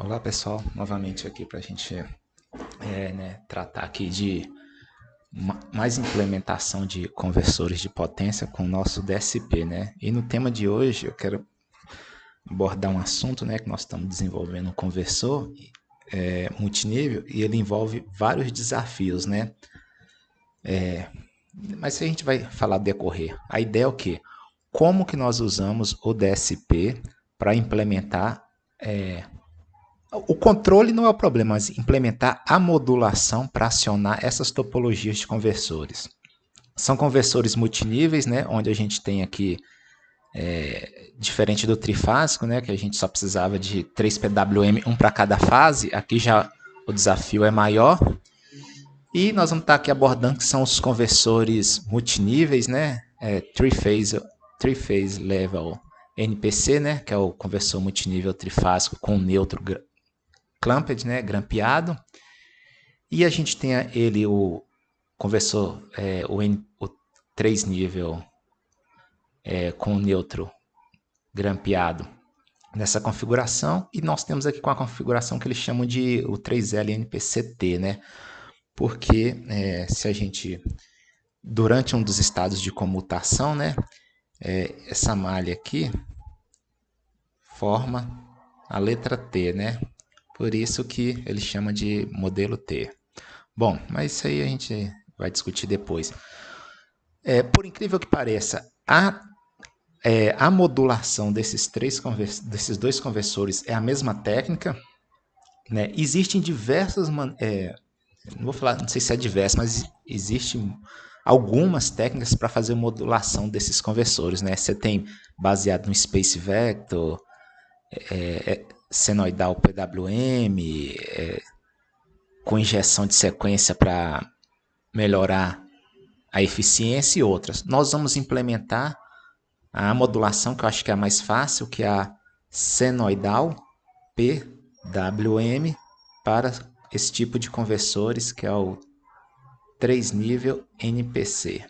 Olá pessoal, novamente aqui para a gente tratar aqui de mais implementação de conversores de potência com o nosso DSP, né? E no tema de hoje eu quero abordar um assunto, né, que nós estamos desenvolvendo um conversor multinível e ele envolve vários desafios, né? Mas a gente vai falar decorrer. A ideia é o quê? Como que nós usamos o DSP para implementar o controle não é o problema, mas implementar a modulação para acionar essas topologias de conversores. São conversores multiníveis, né, onde a gente tem aqui, diferente do trifásico, né, que a gente só precisava de 3 PWM, um para cada fase, aqui já o desafio é maior. E nós vamos estar aqui abordando que são os conversores multiníveis, né, three-phase level NPC, né, que é o conversor multinível trifásico com neutro clamped, né, grampeado. E a gente tem ele, o conversor, o 3 nível com neutro grampeado nessa configuração. E nós temos aqui com a configuração que eles chamam de o 3L NPCT, né? Porque se a gente, durante um dos estados de comutação, né, essa malha aqui forma a letra T, né? Por isso que ele chama de modelo T. Bom, mas isso aí a gente vai discutir depois. Por incrível que pareça, a modulação desses dois conversores é a mesma técnica, né? Existem diversas, não vou falar, não sei se é diversas, mas existem algumas técnicas para fazer modulação desses conversores, né? Você tem baseado no Space Vector, senoidal PWM, com injeção de sequência para melhorar a eficiência e outras. Nós vamos implementar a modulação, que eu acho que é a mais fácil, que é a senoidal PWM para esse tipo de conversores, que é o 3 nível NPC.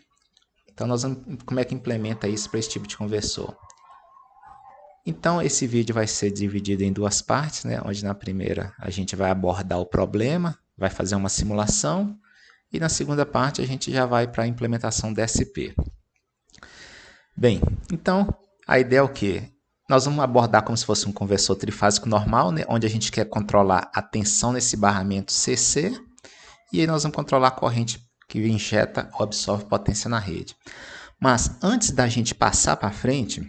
Então nós vamos como é que implementa isso para esse tipo de conversor. Então esse vídeo vai ser dividido em duas partes, né? Onde na primeira a gente vai abordar o problema, vai fazer uma simulação, e na segunda parte a gente já vai para a implementação DSP. Bem, então a ideia é o quê? Nós vamos abordar como se fosse um conversor trifásico normal, né? Onde a gente quer controlar a tensão nesse barramento CC, e aí nós vamos controlar a corrente que injeta ou absorve potência na rede. Mas antes da gente passar para frente,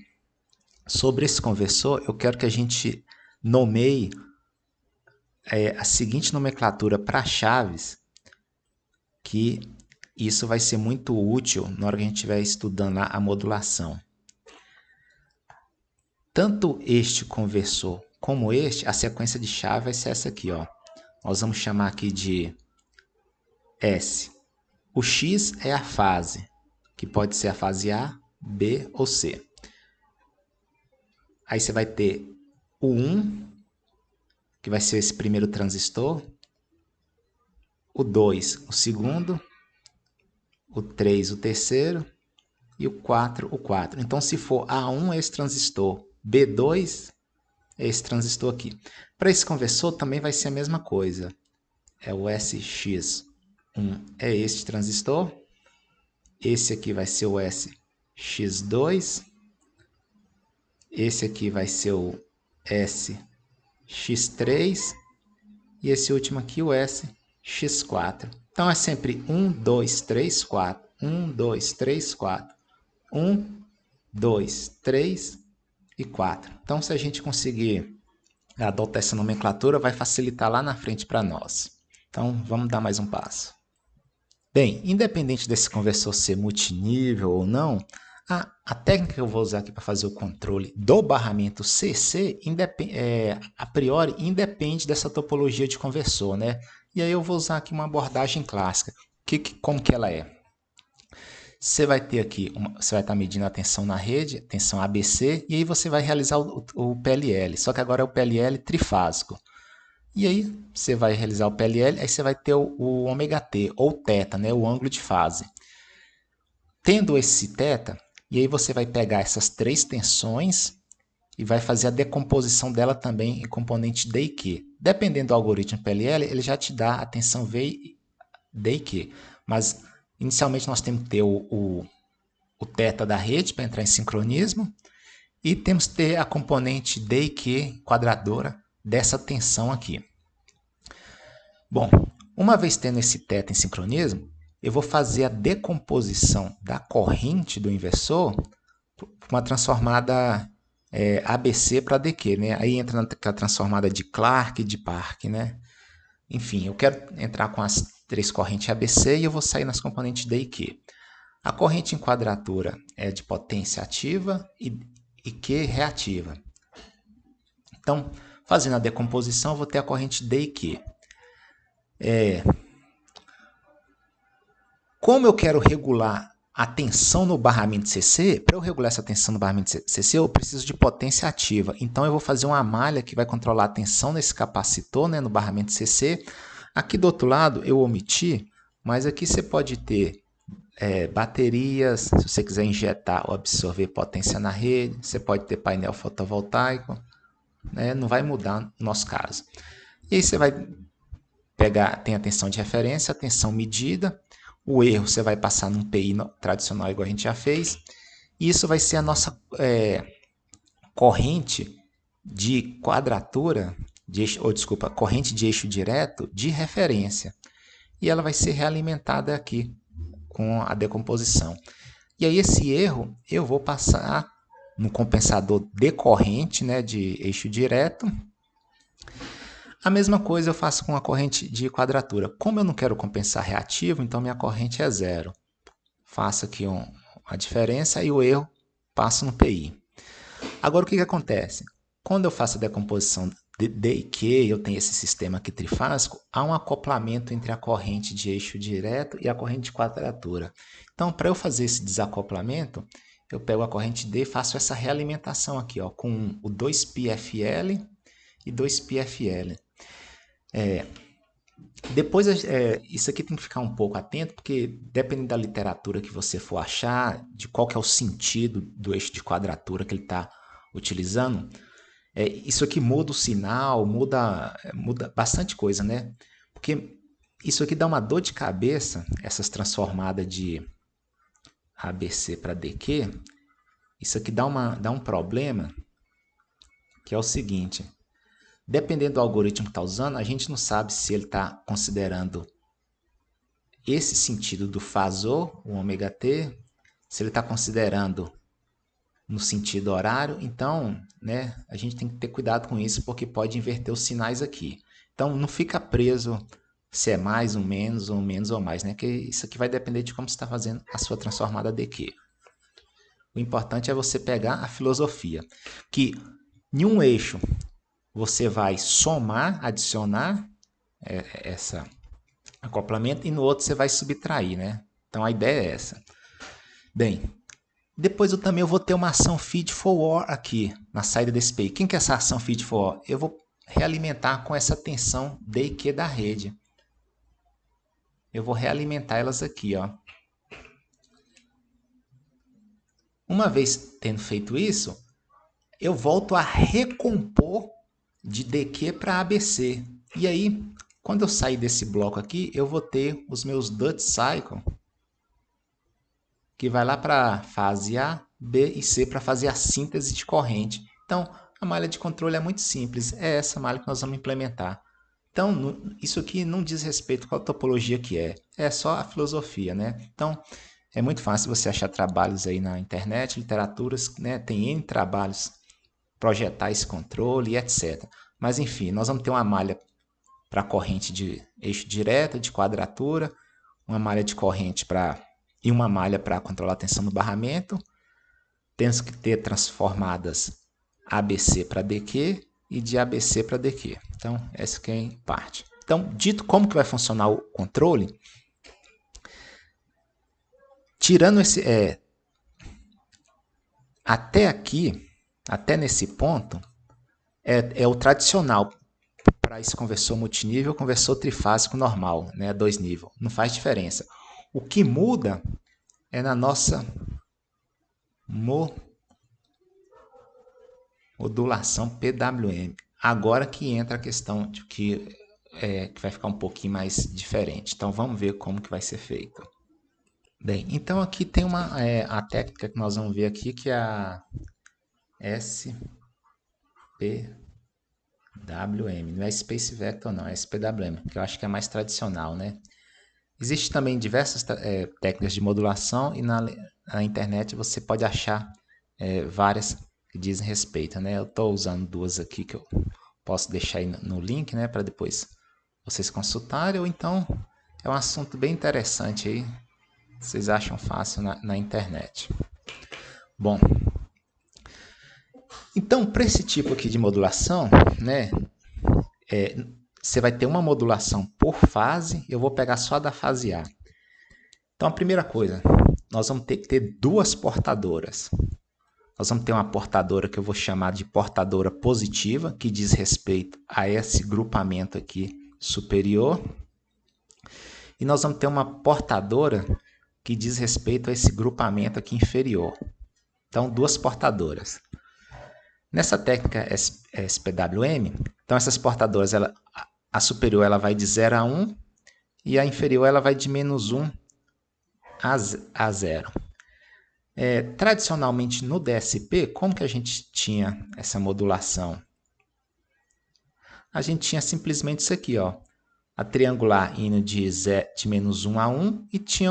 sobre esse conversor, eu quero que a gente nomeie a seguinte nomenclatura para chaves, que isso vai ser muito útil na hora que a gente estiver estudando lá a modulação. Tanto este conversor como este, a sequência de chave vai ser essa aqui, ó. Nós vamos chamar aqui de S. O X é a fase, que pode ser a fase A, B ou C. Aí você vai ter o 1, que vai ser esse primeiro transistor, o 2, o segundo, o 3, o terceiro, e o 4, o 4. Então, se for A1 é esse transistor, B2 é esse transistor aqui. Para esse conversor também vai ser a mesma coisa. É o SX1 é este transistor. Esse aqui vai ser o SX2. Esse aqui vai ser o SX3. E esse último aqui, o SX4. Então, é sempre 1, 2, 3, 4. 1, 2, 3, 4. 1, 2, 3 e 4. Então, se a gente conseguir adotar essa nomenclatura, vai facilitar lá na frente para nós. Então, vamos dar mais um passo. Bem, independente desse conversor ser multinível ou não, a técnica que eu vou usar aqui para fazer o controle do barramento CC, a priori, independe dessa topologia de conversor, né? E aí eu vou usar aqui uma abordagem clássica. Como que ela é? Você vai ter aqui, você vai estar medindo a tensão na rede, tensão ABC, e aí você vai realizar o PLL, só que agora é o PLL trifásico. E aí você vai realizar o PLL, aí você vai ter o ômega T, ou θ, né, o ângulo de fase. Tendo esse θ, e aí você vai pegar essas três tensões e vai fazer a decomposição dela também em componente D e Q. Dependendo do algoritmo PLL, ele já te dá a tensão V, D e Q. Mas, inicialmente, nós temos que ter o θ da rede para entrar em sincronismo e temos que ter a componente D e Q quadradora dessa tensão aqui. Bom, uma vez tendo esse θ em sincronismo, eu vou fazer a decomposição da corrente do inversor para uma transformada ABC para DQ, né? Aí entra naquela transformada de Clark e de Park, né? Enfim, eu quero entrar com as três correntes ABC e eu vou sair nas componentes D e Q. A corrente em quadratura é de potência ativa e Q reativa. Então, fazendo a decomposição, eu vou ter a corrente D e Q. Como eu quero regular a tensão no barramento CC, para eu regular essa tensão no barramento CC, eu preciso de potência ativa. Então, eu vou fazer uma malha que vai controlar a tensão nesse capacitor, né, no barramento CC. Aqui do outro lado, eu omiti, mas aqui você pode ter baterias, se você quiser injetar ou absorver potência na rede. Você pode ter painel fotovoltaico, né, não vai mudar no nosso caso. E aí você vai pegar, tem a tensão de referência, a tensão medida. O erro você vai passar num PI tradicional, igual a gente já fez. E isso vai ser a nossa corrente de quadratura, corrente de eixo direto de referência. E ela vai ser realimentada aqui com a decomposição. E aí esse erro eu vou passar no compensador decorrente, né, de eixo direto. A mesma coisa eu faço com a corrente de quadratura. Como eu não quero compensar reativo, então minha corrente é zero. Faço aqui a diferença e o erro passo no PI. Agora o que acontece? Quando eu faço a decomposição de D e Q, eu tenho esse sistema aqui trifásico, há um acoplamento entre a corrente de eixo direto e a corrente de quadratura. Então, para eu fazer esse desacoplamento, eu pego a corrente D e faço essa realimentação aqui, ó, com o 2πfL e 2πfL. Depois, isso aqui tem que ficar um pouco atento, porque dependendo da literatura que você for achar, de qual que é o sentido do eixo de quadratura que ele está utilizando, isso aqui muda o sinal, muda bastante coisa, né? Porque isso aqui dá uma dor de cabeça, essas transformadas de ABC para DQ, isso aqui dá um problema, que é o seguinte: dependendo do algoritmo que está usando, a gente não sabe se ele está considerando esse sentido do fasor, o ômega-t, se ele está considerando no sentido horário. Então, né, a gente tem que ter cuidado com isso, porque pode inverter os sinais aqui. Então, não fica preso se é mais ou menos ou mais, né? Que isso aqui vai depender de como você está fazendo a sua transformada DQ. O importante é você pegar a filosofia, que em um eixo você vai somar, adicionar esse acoplamento, e no outro você vai subtrair, né? Então a ideia é essa. Bem, depois eu também vou ter uma ação feed forward aqui na saída desse PI. Quem que é essa ação feed forward? Eu vou realimentar com essa tensão D e Q da rede. Eu vou realimentar elas aqui, ó. Uma vez tendo feito isso, eu volto a recompor de DQ para ABC. E aí, quando eu sair desse bloco aqui, eu vou ter os meus Duty Cycle, que vai lá para a fase A, B e C para fazer a síntese de corrente. Então, a malha de controle é muito simples, é essa malha que nós vamos implementar. Então, isso aqui não diz respeito a qual topologia que é só a filosofia, né? Então, é muito fácil você achar trabalhos aí na internet, literaturas, né? Tem N trabalhos, projetar esse controle e etc. Mas, enfim, nós vamos ter uma malha para corrente de eixo direto, de quadratura, uma malha de corrente e uma malha para controlar a tensão no barramento. Temos que ter transformadas ABC para DQ e de ABC para DQ. Então, essa aqui é em parte. Então, dito como que vai funcionar o controle, tirando esse... até aqui, até nesse ponto, é o tradicional para esse conversor multinível, conversor trifásico normal, né, 2 níveis. Não faz diferença. O que muda é na nossa modulação PWM. agora que entra a questão de que vai ficar um pouquinho mais diferente. Então, vamos ver como que vai ser feito. Bem, então aqui tem a técnica que nós vamos ver aqui, que é a SPWM. Não é Space Vector, não, é SPWM, que eu acho que é mais tradicional, né? Existem também diversas técnicas de modulação e na internet você pode achar várias que dizem respeito, né? Eu estou usando duas aqui que eu posso deixar aí no link, né, para depois vocês consultarem, ou então é um assunto bem interessante aí, vocês acham fácil na internet. Bom, então para esse tipo aqui de modulação, né, você vai ter uma modulação por fase. Eu vou pegar só da fase A. Então a primeira coisa, nós vamos ter que ter duas portadoras. Nós vamos ter uma portadora que eu vou chamar de portadora positiva, que diz respeito a esse grupamento aqui superior. E nós vamos ter uma portadora que diz respeito a esse grupamento aqui inferior. Então, duas portadoras. Nessa técnica SPWM, então essas portadoras, a superior ela vai de 0 a 1 e a inferior ela vai de menos 1 a 0. Tradicionalmente no DSP, como que a gente tinha essa modulação? A gente tinha simplesmente isso aqui, ó, a triangular indo de menos 1 a 1 e tinha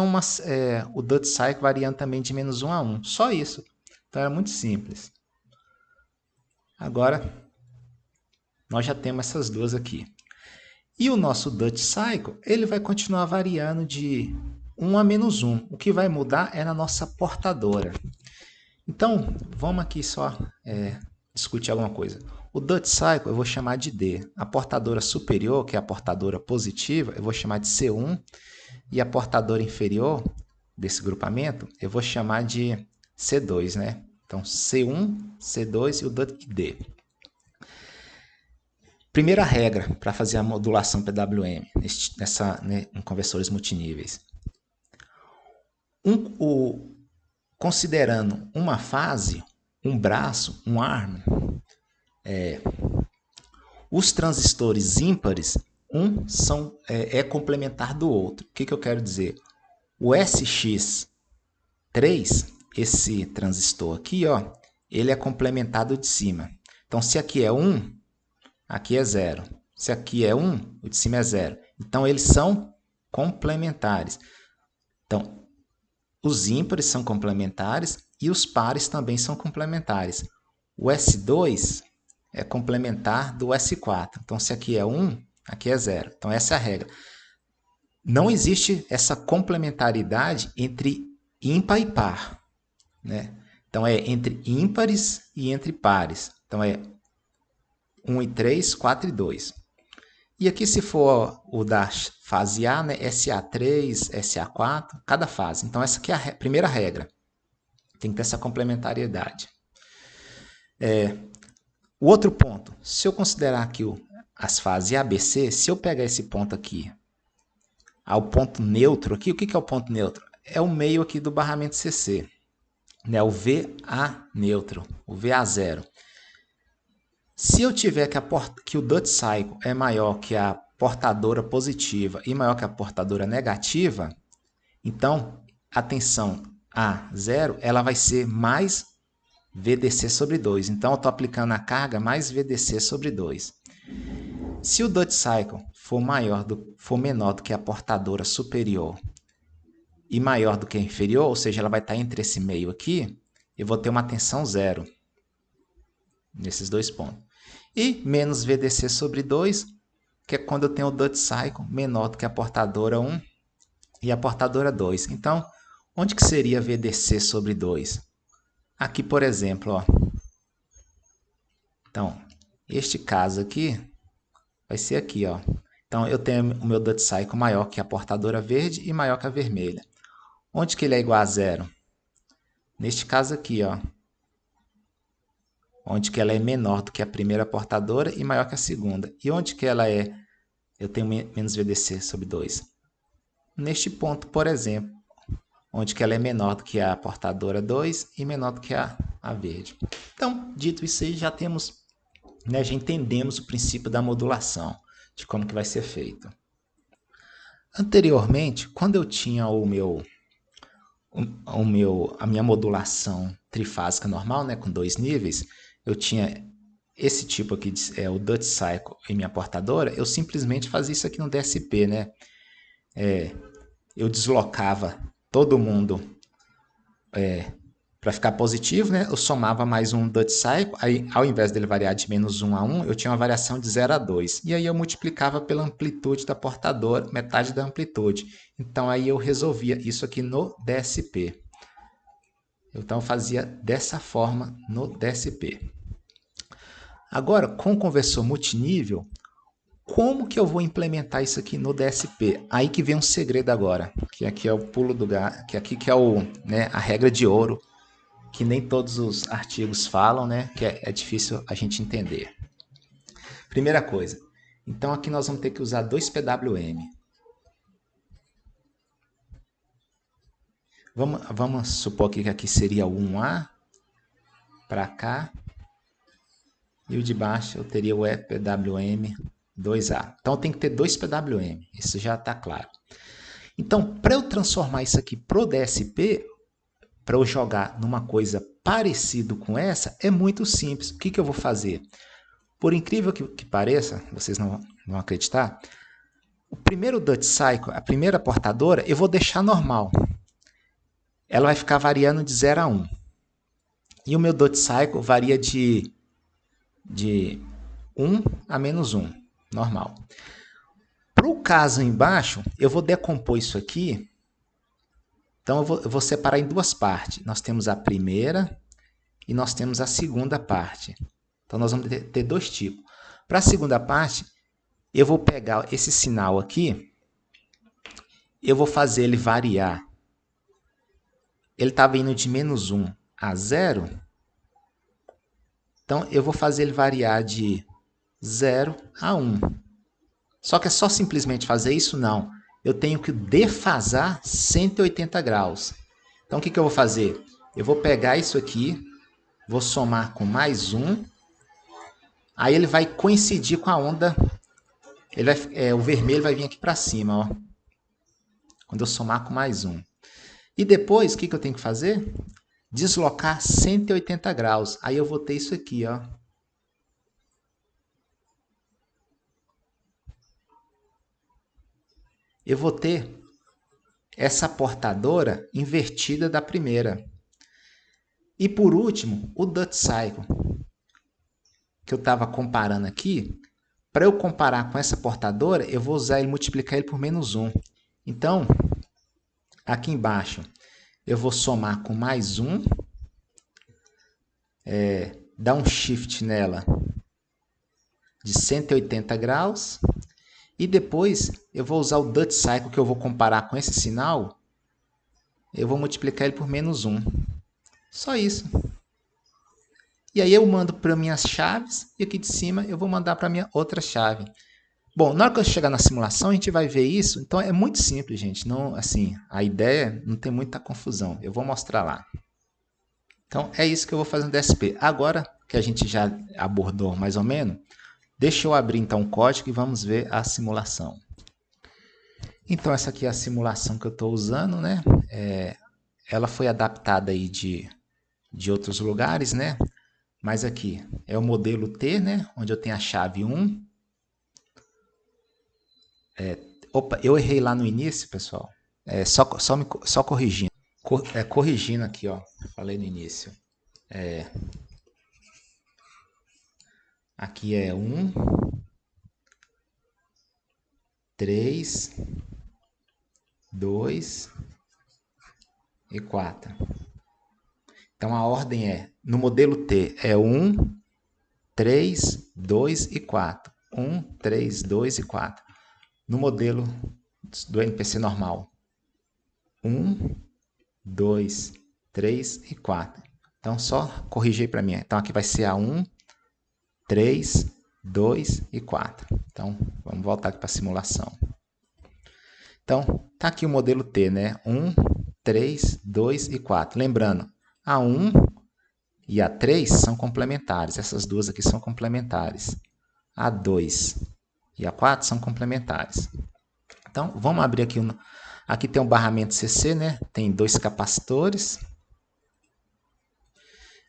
o Duty Cycle variando também de menos 1 a 1. Só isso. Então era muito simples. Agora, nós já temos essas duas aqui. E o nosso Duty Cycle, ele vai continuar variando de 1 a menos 1. O que vai mudar é na nossa portadora. Então, vamos aqui só discutir alguma coisa. O Duty Cycle eu vou chamar de D. A portadora superior, que é a portadora positiva, eu vou chamar de C1. E a portadora inferior desse grupamento, eu vou chamar de C2, né? Então, C1, C2 e o Duty D. Primeira regra para fazer a modulação PWM em conversores multiníveis. Considerando uma fase, um braço, um arm, os transistores ímpares, é complementar do outro. O que eu quero dizer? O SX3, esse transistor aqui, ó, ele é complementado de cima. Então, se aqui é 1, aqui é 0. Se aqui é 1, o de cima é 0. Então, eles são complementares. Então, os ímpares são complementares e os pares também são complementares. O S2 é complementar do S4. Então, se aqui é 1, aqui é 0. Então, essa é a regra. Não existe essa complementaridade entre ímpar e par, né? Então, é entre ímpares e entre pares. Então, é 1 e 3, 4 e 2. E aqui, se for o da fase A, né, SA3, SA4, cada fase. Então, essa aqui é a primeira regra. Tem que ter essa complementariedade. O outro ponto, se eu considerar aqui as fases ABC, se eu pegar esse ponto aqui, ao ponto neutro aqui, o que é o ponto neutro? É o meio aqui do barramento CC, né, o VA neutro, o VA0. Se eu tiver que o Duty Cycle é maior que a portadora positiva e maior que a portadora negativa, então a tensão A0 ela vai ser mais VDC sobre 2. Então eu estou aplicando a carga mais VDC sobre 2. Se o Duty Cycle for menor do que a portadora superior e maior do que a inferior, ou seja, ela vai estar entre esse meio aqui, eu vou ter uma tensão 0 nesses dois pontos. E menos VDC sobre 2, que é quando eu tenho o Duty Cycle menor do que a portadora 1 e a portadora 2. Então, onde que seria VDC sobre 2? Aqui, por exemplo, ó. Então, este caso aqui vai ser aqui, ó. Então, eu tenho o meu Duty Cycle maior que a portadora verde e maior que a vermelha. Onde que ele é igual a 0? Neste caso aqui, ó. Onde que ela é menor do que a primeira portadora e maior que a segunda. E onde que eu tenho menos VDC sobre 2? Neste ponto, por exemplo, onde que ela é menor do que a portadora 2 e menor do que a verde. Então, dito isso aí, já temos né, já entendemos o princípio da modulação, de como que vai ser feito. Anteriormente, quando eu tinha a minha modulação trifásica normal, né, com 2 níveis, eu tinha esse tipo aqui, o Dutch Cycle em minha portadora, eu simplesmente fazia isso aqui no DSP, né? Eu deslocava todo mundo para ficar positivo, né? Eu somava mais um Dutch Cycle, aí ao invés dele variar de -1 a 1, eu tinha uma variação de 0 a 2. E aí eu multiplicava pela amplitude da portadora, metade da amplitude. Então aí eu resolvia isso aqui no DSP. Então eu fazia dessa forma no DSP. Agora, com o conversor multinível, como que eu vou implementar isso aqui no DSP? Aí que vem um segredo agora, que aqui é o pulo do gato, que aqui que é a regra de ouro, que nem todos os artigos falam, né? Que é difícil a gente entender. Primeira coisa, então aqui nós vamos ter que usar 2 PWM. Vamos supor que aqui seria o 1A para cá, e o de baixo eu teria o EPWM 2A. Então tem que ter 2 PWM, isso já está claro. Então, para eu transformar isso aqui para o DSP, para eu jogar numa coisa parecida com essa, é muito simples. O que eu vou fazer? Por incrível que pareça, vocês não vão acreditar, o primeiro Dutch Cycle, a primeira portadora, eu vou deixar normal. Ela vai ficar variando de 0 a 1. E o meu Dutch Cycle varia de 1 a -1, normal. Para o caso embaixo, eu vou decompor isso aqui. Então, eu vou separar em duas partes. Nós temos a primeira e nós temos a segunda parte. Então, nós vamos ter dois tipos. Para a segunda parte, eu vou pegar esse sinal aqui, eu vou fazer ele variar. Ele estava indo de -1 a 0. Então, eu vou fazer ele variar de 0 a 1. Só que é só simplesmente fazer isso? Não. Eu tenho que defasar 180 graus. Então, o que eu vou fazer? Eu vou pegar isso aqui, vou somar com mais um, aí ele vai coincidir com a onda, o vermelho vai vir aqui para cima, ó, quando eu somar com mais um. E depois, o que eu tenho que fazer? Deslocar 180 graus. Aí eu vou ter isso aqui, ó. Eu vou ter essa portadora invertida da primeira. E por último, o Dutch Cycle, que eu estava comparando aqui. Para eu comparar com essa portadora, eu vou usar ele, multiplicar ele por -1. Então, aqui embaixo, eu vou somar com mais um, dar um shift nela de 180 graus, e depois eu vou usar o Dutch Cycle, que eu vou comparar com esse sinal, eu vou multiplicar ele por -1. Só isso. E aí eu mando para minhas chaves, e aqui de cima eu vou mandar para minha outra chave. Bom, na hora que eu chegar na simulação, a gente vai ver isso. Então é muito simples, gente. Não, assim, a ideia não tem muita confusão. Eu vou mostrar lá. Então é isso que eu vou fazer no DSP. Agora que a gente já abordou mais ou menos, deixa eu abrir então o código e vamos ver a simulação. Então essa aqui é a simulação que eu estou usando, né? Ela foi adaptada aí de outros lugares, né? Mas aqui é o modelo T, né? Onde eu tenho a chave 1. Opa, eu errei lá no início, pessoal. Só corrigindo. Corrigindo aqui, ó. Falei no início. Aqui é 1, 3, 2 e 4. Então a ordem no modelo T é 1, 3, 2 e 4. 1, 3, 2 e 4. No modelo do MPC normal, 1, 2, 3 e 4. Então só corrigir para mim. Então aqui vai ser a 1, 3, 2 e 4. Então vamos voltar aqui para a simulação. Então tá aqui o modelo T, né? 1, 3, 2 e 4. Lembrando, a 1 e A3 são complementares. Essas duas aqui são complementares. A2 e A4 são complementares. Então, vamos abrir aqui. Aqui tem um barramento CC, né? Tem 2 capacitores.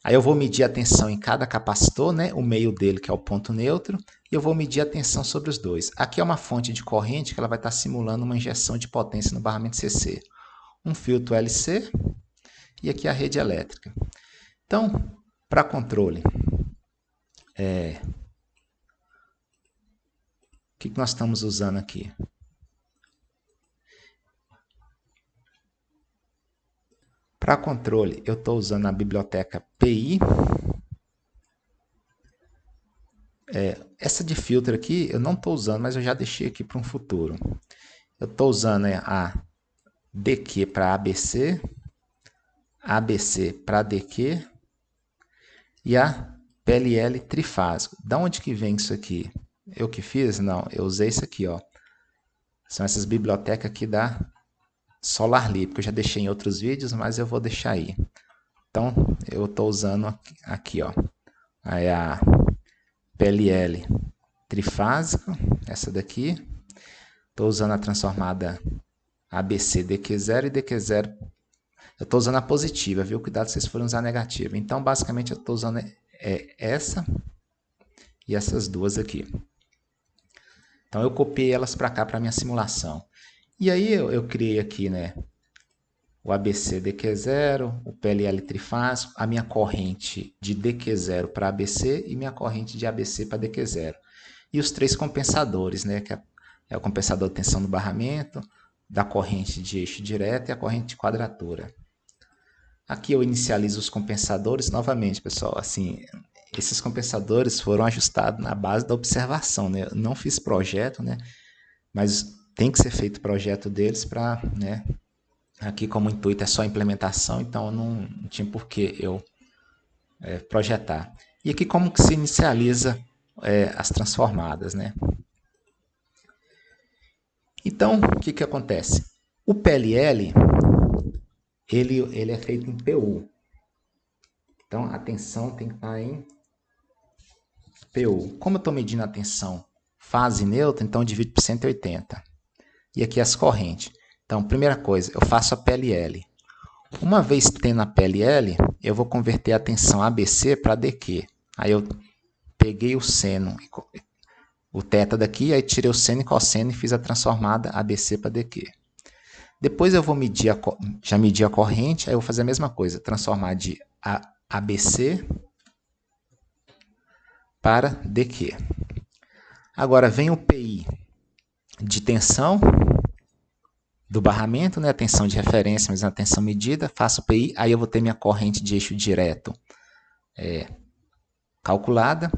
Aí eu vou medir a tensão em cada capacitor, né? O meio dele, que é o ponto neutro. E eu vou medir a tensão sobre os dois. Aqui é uma fonte de corrente que ela vai estar simulando uma injeção de potência no barramento CC. Um filtro LC e aqui a rede elétrica. Então, para controle, o que nós estamos usando aqui? Para controle, eu estou usando a biblioteca PI. Essa de filtro aqui eu não estou usando, mas eu já deixei aqui para um futuro. Eu estou usando a DQ para ABC, ABC para DQ e a PLL trifásico. Da onde que vem isso aqui? Eu que fiz? Não, eu usei isso aqui, ó. São essas bibliotecas aqui da SolarLib, que eu já deixei em outros vídeos, mas eu vou deixar aí. Então, eu estou usando aqui, ó. Aí a PLL trifásico, essa daqui. Estou usando a transformada ABC DQ0 e DQ0. Eu estou usando a positiva, viu? Cuidado se vocês forem usar a negativa. Então, basicamente, eu estou usando essa e essas duas aqui. Então, eu copiei elas para cá, para a minha simulação. E aí, eu criei aqui, né? O ABC DQ0, o PLL trifásico, a minha corrente de DQ0 para ABC e minha corrente de ABC para DQ0. E os 3 compensadores, né? Que é o compensador de tensão do barramento, da corrente de eixo direto e a corrente de quadratura. Aqui eu inicializo os compensadores novamente, pessoal. Assim, esses compensadores foram ajustados na base da observação, né? Eu não fiz projeto, né? Mas tem que ser feito projeto deles para, né? Aqui, como o intuito é só implementação, então não tinha por que eu projetar. E aqui como que se inicializa as transformadas, né? Então, o que acontece? O PLL, ele é feito em PU. Então, a tensão tem que estar em PU. Como eu estou medindo a tensão fase neutra, então eu divido por 180. E aqui as correntes. Então, primeira coisa, eu faço a PLL. Uma vez tendo a PLL, eu vou converter a tensão ABC para DQ. Aí eu peguei o seno, o θ daqui, aí tirei o seno e cosseno e fiz a transformada ABC para DQ. Depois eu vou medir, já medi a corrente, aí eu vou fazer a mesma coisa, transformar de ABC para DQ. Agora vem o PI de tensão do barramento, né? A tensão de referência, mas a tensão medida, faço o PI, aí eu vou ter minha corrente de eixo direto calculada.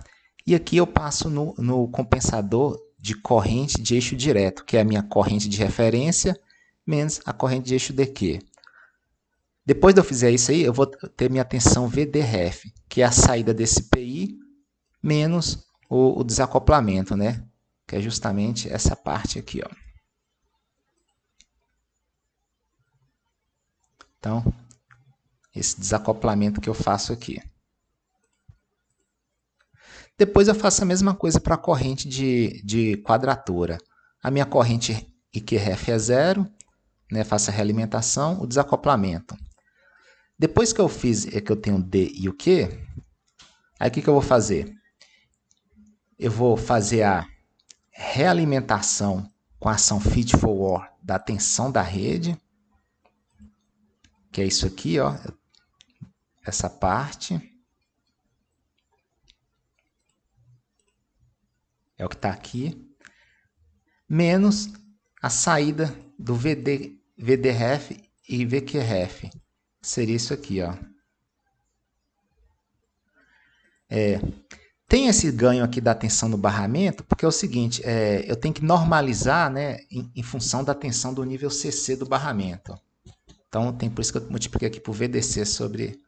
E aqui eu passo no compensador de corrente de eixo direto, que é a minha corrente de referência, menos a corrente de eixo DQ. Depois de eu fizer isso aí, eu vou ter minha tensão VDRF, que é a saída desse PI, menos o desacoplamento, né? Que é justamente essa parte aqui, ó. Então, esse desacoplamento que eu faço aqui. Depois eu faço a mesma coisa para a corrente de quadratura. A minha corrente IQRF é 0, né? Faço a realimentação, o desacoplamento. Depois que eu fiz, que eu tenho o D e o Q, aí o que eu vou fazer? Eu vou fazer a realimentação com a ação feed forward da tensão da rede, que é isso aqui, ó, essa parte. É o que está aqui. Menos a saída do VDRF e VQRF. Seria isso aqui, ó. Tem esse ganho aqui da tensão no barramento, porque é o seguinte, eu tenho que normalizar, né, em função da tensão do nível CC do barramento. Então, por isso que eu multipliquei aqui por VDC sobre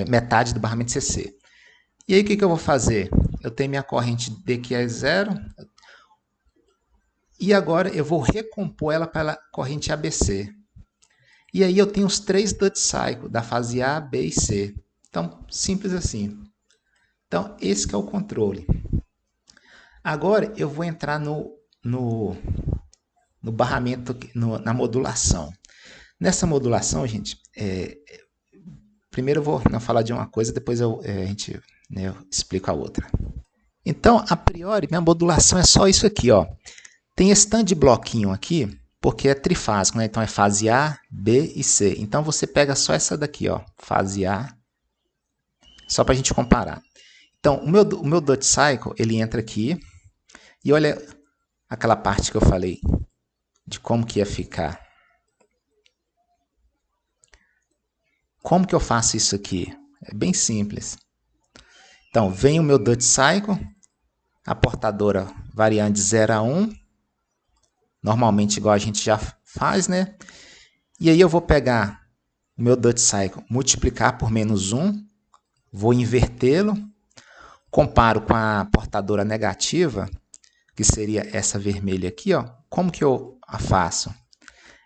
metade do barramento CC. E aí, o que eu vou fazer? Eu tenho minha corrente D que é 0, e agora eu vou recompor ela pela corrente ABC. E aí eu tenho os 3 duty cycles, da fase A, B e C. Então, simples assim. Então, esse que é o controle. Agora, eu vou entrar no barramento, na modulação. Nessa modulação, gente, primeiro eu vou falar de uma coisa, depois eu explico a outra. Então, a priori, minha modulação é só isso aqui, ó. Tem esse tanto de bloquinho aqui, porque é trifásico, né? Então é fase A, B e C. Então você pega só essa daqui, ó, fase A, só para a gente comparar. Então, o meu Dot Cycle, ele entra aqui, e olha aquela parte que eu falei, de como que ia ficar. Como que eu faço isso aqui? É bem simples. Então, vem o meu Dot Cycle, a portadora variando de 0 a 1, normalmente igual a gente já faz, né? E aí eu vou pegar o meu Dot Cycle, multiplicar por menos 1, vou invertê-lo, comparo com a portadora negativa, que seria essa vermelha aqui, ó. Como que eu a faço?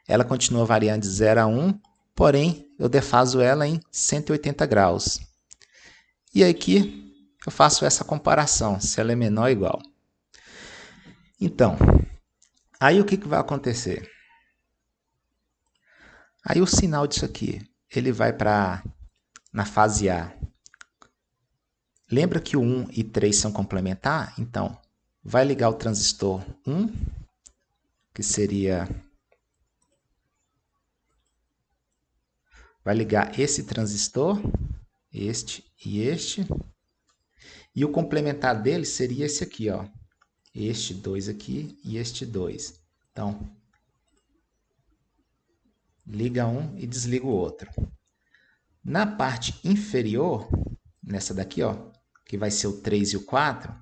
Ela continua variando de 0 a 1, porém eu defaso ela em 180 graus. E aqui eu faço essa comparação, se ela é menor ou igual. Então, aí o que vai acontecer? Aí o sinal disso aqui, ele vai na fase A. Lembra que o 1 e 3 são complementar? Então, vai ligar o transistor 1, que seria... Vai ligar esse transistor, este e este. E o complementar dele seria esse aqui, ó. Este 2 aqui e este 2. Então, liga um e desliga o outro. Na parte inferior, nessa daqui, ó, que vai ser o 3 e o 4,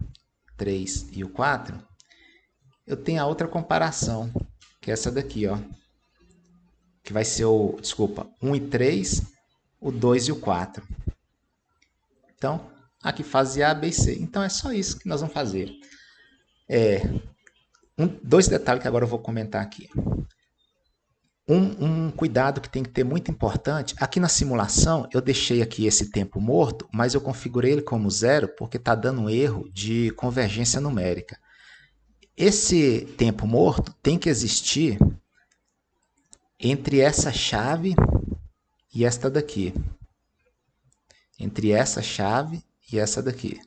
3 e o 4, eu tenho a outra comparação, que é essa daqui, ó, que vai ser o, 1 e 3, o 2 e o 4. Então, aqui fase A, B e C. Então, é só isso que nós vamos fazer. Dois detalhes que agora eu vou comentar aqui. Um cuidado que tem que ter muito importante, aqui na simulação eu deixei aqui esse tempo morto, mas eu configurei ele como 0 porque está dando um erro de convergência numérica. Esse tempo morto tem que existir entre essa chave e esta daqui. Entre essa chave e essa daqui.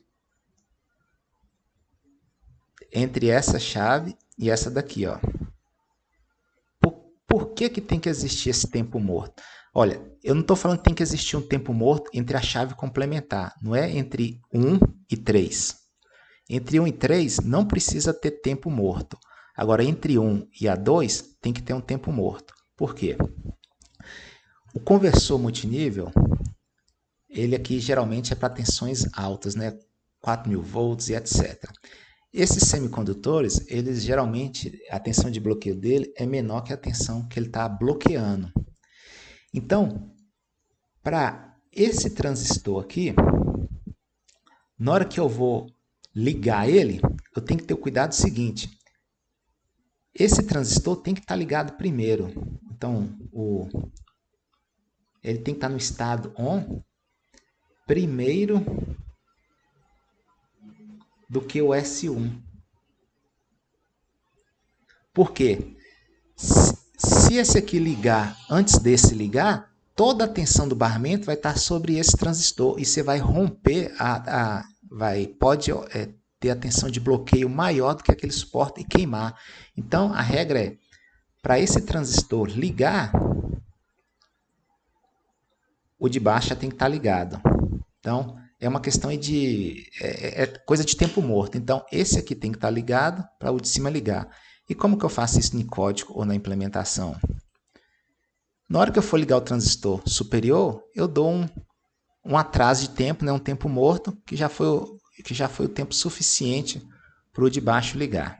Entre essa chave e essa daqui, ó. Por que tem que existir esse tempo morto? Olha, eu não estou falando que tem que existir um tempo morto entre a chave complementar. Não é entre 1 e 3. Entre 1 e 3 não precisa ter tempo morto. Agora, entre 1 e a 2 tem que ter um tempo morto. Por quê? O conversor multinível, ele aqui geralmente é para tensões altas, né? 4.000 volts e etc. Esses semicondutores, eles geralmente, a tensão de bloqueio dele é menor que a tensão que ele está bloqueando. Então, para esse transistor aqui, na hora que eu vou ligar ele, eu tenho que ter o cuidado seguinte. Esse transistor tem que estar ligado primeiro. Então, ele tem que estar no estado ON primeiro do que o S1. Por quê? Se esse aqui ligar antes desse ligar, toda a tensão do barramento vai estar sobre esse transistor e você vai romper, pode ter a tensão de bloqueio maior do que aquele suporte e queimar. Então, a regra é, para esse transistor ligar, o de baixo já tem que estar ligado. Então, é uma questão de coisa de tempo morto. Então, esse aqui tem que estar ligado para o de cima ligar. E como que eu faço isso no código ou na implementação? Na hora que eu for ligar o transistor superior, eu dou um atraso de tempo, né, um tempo morto, que já foi o tempo suficiente para o de baixo ligar.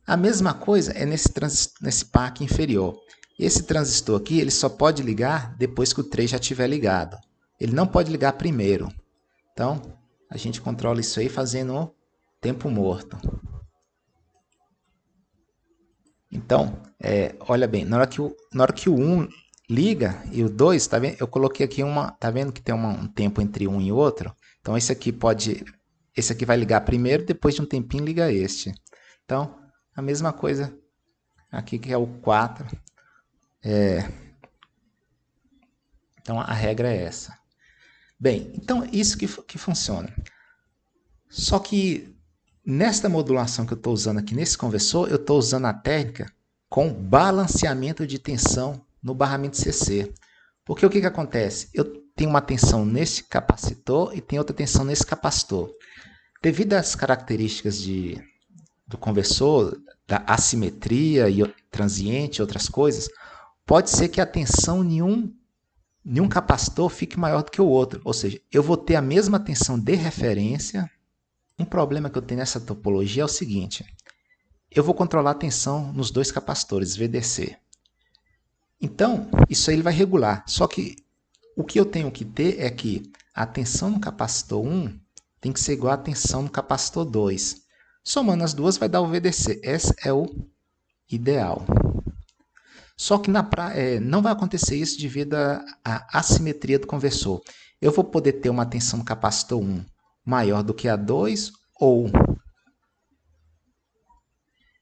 A mesma coisa é nesse par aqui inferior. Esse transistor aqui ele só pode ligar depois que o 3 já estiver ligado. Ele não pode ligar primeiro. Então, a gente controla isso aí fazendo o tempo morto. Então, olha bem, na hora que o 1 liga e o 2, tá vendo? Eu coloquei aqui tá vendo que tem um tempo entre um e outro? Então esse aqui vai ligar primeiro, depois de um tempinho liga este. Então, a mesma coisa aqui que é o 4. Então, a regra é essa. Bem, então isso que funciona. Só que nesta modulação que eu estou usando aqui nesse conversor, eu estou usando a técnica com balanceamento de tensão no barramento CC. Porque o que acontece? Eu tenho uma tensão nesse capacitor e tenho outra tensão nesse capacitor. Devido às características do conversor, da assimetria e transiente e outras coisas, pode ser que a tensão em um capacitor fique maior do que o outro. Ou seja, eu vou ter a mesma tensão de referência. Um problema que eu tenho nessa topologia é o seguinte: eu vou controlar a tensão nos dois capacitores VDC. Então, isso aí ele vai regular. Só que o que eu tenho que ter é que a tensão no capacitor 1 tem que ser igual à tensão no capacitor 2. Somando as duas vai dar o VDC. Esse é o ideal. Só que não vai acontecer isso devido à assimetria do conversor. Eu vou poder ter uma tensão no capacitor 1 maior do que a 2 ou...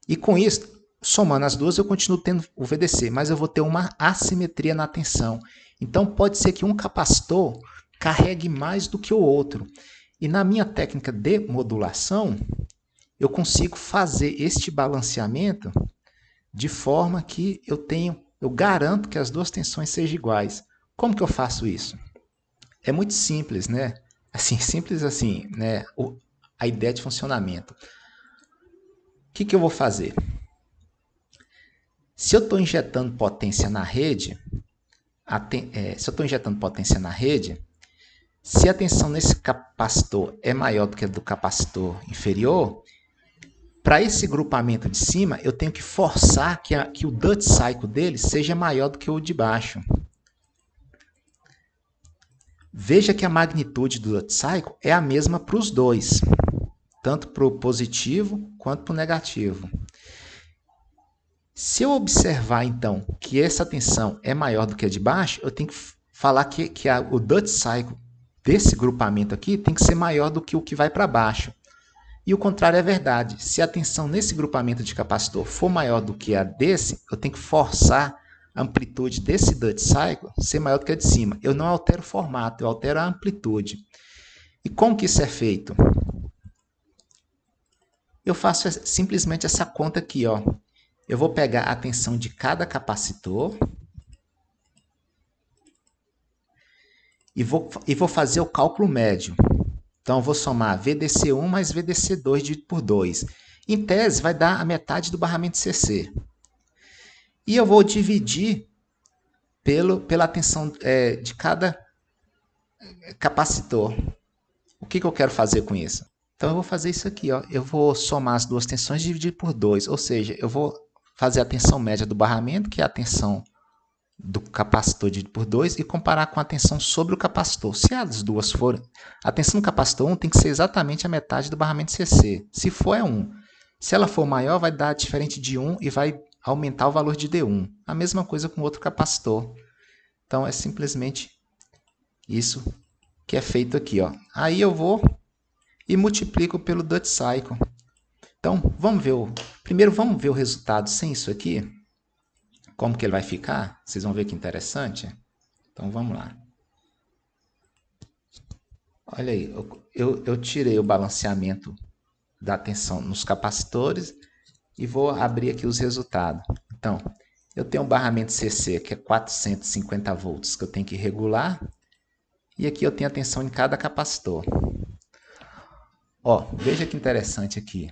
E com isso, somando as duas, eu continuo tendo o VDC, mas eu vou ter uma assimetria na tensão. Então, pode ser que um capacitor carregue mais do que o outro. E na minha técnica de modulação, eu consigo fazer este balanceamento de forma que eu garanto que as duas tensões sejam iguais. Como que eu faço isso? É muito simples, né? Assim, simples assim, né? A ideia de funcionamento. O que eu vou fazer? Se eu estou injetando potência na rede, se a tensão nesse capacitor é maior do que a do capacitor inferior, para esse grupamento de cima, eu tenho que forçar que o duty cycle dele seja maior do que o de baixo. Veja que a magnitude do duty cycle é a mesma para os dois, tanto para o positivo quanto para o negativo. Se eu observar, então, que essa tensão é maior do que a de baixo, eu tenho que falar que o duty cycle desse grupamento aqui tem que ser maior do que o que vai para baixo. E o contrário é verdade. Se a tensão nesse grupamento de capacitor for maior do que a desse, eu tenho que forçar a amplitude desse duty cycle ser maior do que a de cima. Eu não altero o formato, eu altero a amplitude. E como que isso é feito? Eu faço simplesmente essa conta aqui, ó. Eu vou pegar a tensão de cada capacitor e vou fazer o cálculo médio. Então, eu vou somar VDC1 mais VDC2 dividido por 2. Em tese, vai dar a metade do barramento CC. E eu vou dividir pela tensão de cada capacitor. O que eu quero fazer com isso? Então, eu vou fazer isso aqui. Ó. Eu vou somar as duas tensões e dividir por 2. Ou seja, eu vou fazer a tensão média do barramento, que é a tensão do capacitor dividido por 2, e comparar com a tensão sobre o capacitor. Se as duas forem... A tensão do capacitor 1 tem que ser exatamente a metade do barramento CC. Se for, é 1. Se ela for maior, vai dar diferente de 1 e vai aumentar o valor de D1. A mesma coisa com outro capacitor. Então, é simplesmente isso que é feito aqui. Ó. Aí eu vou e multiplico pelo duty cycle. Então, primeiro vamos ver o resultado sem isso aqui. Como que ele vai ficar? Vocês vão ver que interessante. Então, vamos lá. Olha aí, eu tirei o balanceamento da tensão nos capacitores e vou abrir aqui os resultados. Então, eu tenho um barramento CC, que é 450 volts, que eu tenho que regular. E aqui eu tenho a tensão em cada capacitor. Ó, veja que interessante aqui.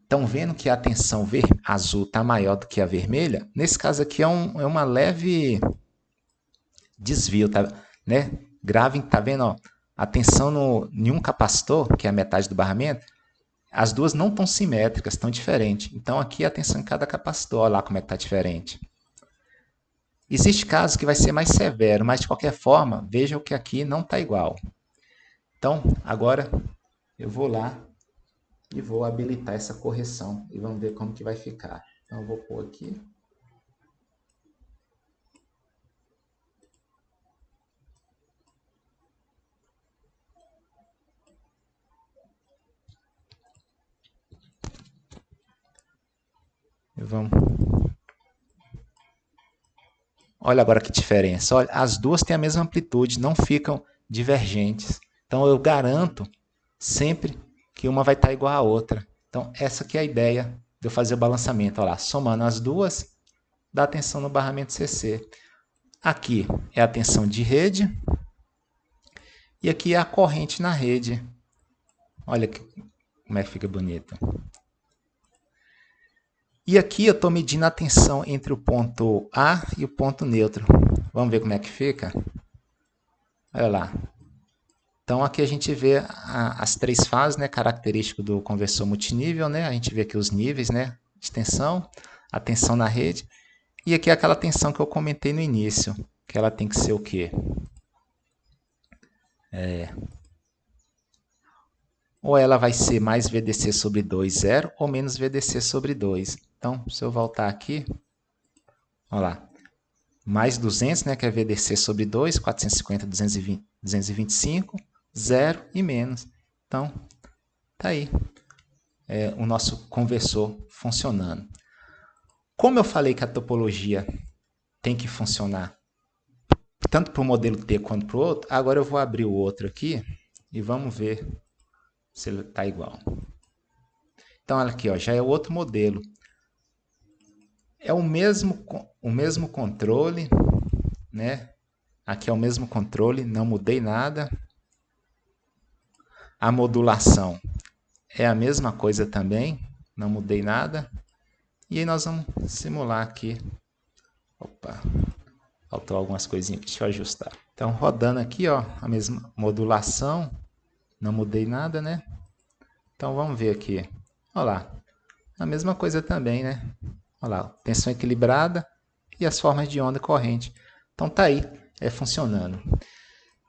Estão vendo que a tensão azul está maior do que a vermelha? Nesse caso aqui é uma leve desvio, tá, né? Gravem, tá vendo? Ó, a tensão em um capacitor, que é a metade do barramento, as duas não estão simétricas, estão diferentes. Então aqui a tensão em cada capacitor, olha lá como é que está diferente. Existe casos que vai ser mais severo, mas de qualquer forma, vejam que aqui não está igual. Então, agora eu vou lá e vou habilitar essa correção e vamos ver como que vai ficar. Então, eu vou pôr aqui. Vamos. Olha agora que diferença. Olha, as duas têm a mesma amplitude, não ficam divergentes. Então eu garanto sempre que uma vai estar igual à outra. Então essa aqui é a ideia de eu fazer o balanceamento. Olha lá, somando as duas, dá a tensão no barramento CC. Aqui é a tensão de rede e aqui é a corrente na rede. Olha como é que fica bonito. E aqui eu estou medindo a tensão entre o ponto A e o ponto neutro. Vamos ver como é que fica? Olha lá. Então aqui a gente vê as três fases, né, característico do conversor multinível, né? A gente vê aqui os níveis, né, de tensão, a tensão na rede. E aqui é aquela tensão que eu comentei no início, que ela tem que ser o quê? Ou ela vai ser mais VDC sobre 2, 0, ou menos VDC sobre 2. Então, se eu voltar aqui, olha lá, mais 200, né, que é VDC sobre 2, 450, 220, 225, 0 e menos. Então, tá aí o nosso conversor funcionando. Como eu falei que a topologia tem que funcionar tanto para o modelo T quanto para o outro, agora eu vou abrir o outro aqui e vamos ver se ele está igual. Então, olha aqui, ó, já é o outro modelo. É o mesmo controle, né? Aqui é o mesmo controle, não mudei nada. A modulação é a mesma coisa também, não mudei nada. E aí nós vamos simular aqui. Opa, faltou algumas coisinhas aqui, deixa eu ajustar. Então, rodando aqui, ó, a mesma modulação, não mudei nada, né? Então, vamos ver aqui. Olha lá, a mesma coisa também, né? Olha lá, tensão equilibrada e as formas de onda corrente. Então, tá aí, funcionando.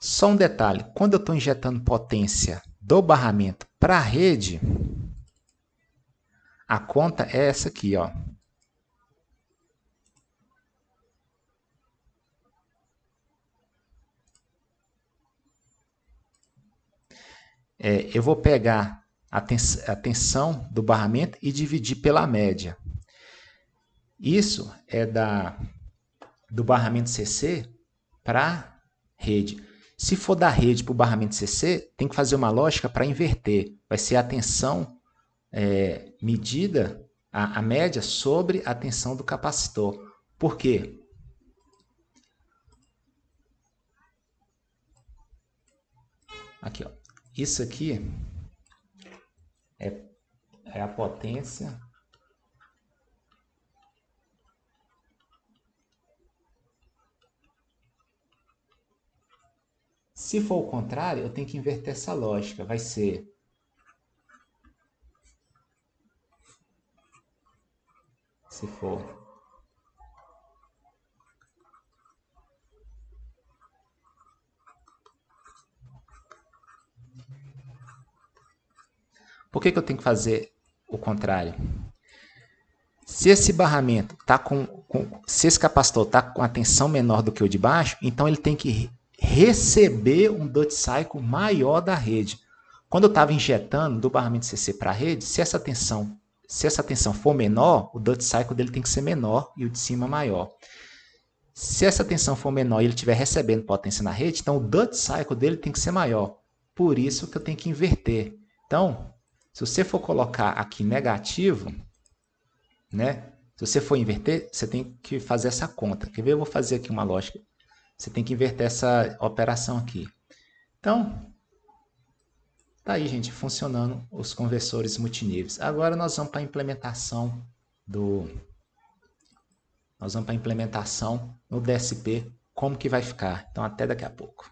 Só um detalhe, quando eu estou injetando potência do barramento para a rede, a conta é essa aqui, ó. Eu vou pegar a tensão do barramento e dividir pela média. Isso é do barramento CC para a rede. Se for da rede para o barramento CC, tem que fazer uma lógica para inverter. Vai ser a tensão medida, a média, sobre a tensão do capacitor. Por quê? Aqui, ó. Isso aqui é a potência Se for o contrário, eu tenho que inverter essa lógica. Vai ser se for Por que eu tenho que fazer o contrário? Se esse barramento está se esse capacitor está com a tensão menor do que o de baixo, então ele tem que receber um duty cycle maior da rede. Quando eu estava injetando do barramento CC para a rede, se essa tensão for menor, o duty cycle dele tem que ser menor e o de cima maior. Se essa tensão for menor e ele estiver recebendo potência na rede, então o duty cycle dele tem que ser maior. Por isso que eu tenho que inverter. Então, se você for colocar aqui negativo, né? Se você for inverter, você tem que fazer essa conta. Quer ver? Eu vou fazer aqui uma lógica. Você tem que inverter essa operação aqui. Então, tá aí, gente, funcionando os conversores multiníveis. Agora nós vamos para a implementação no DSP, como que vai ficar. Então, até daqui a pouco.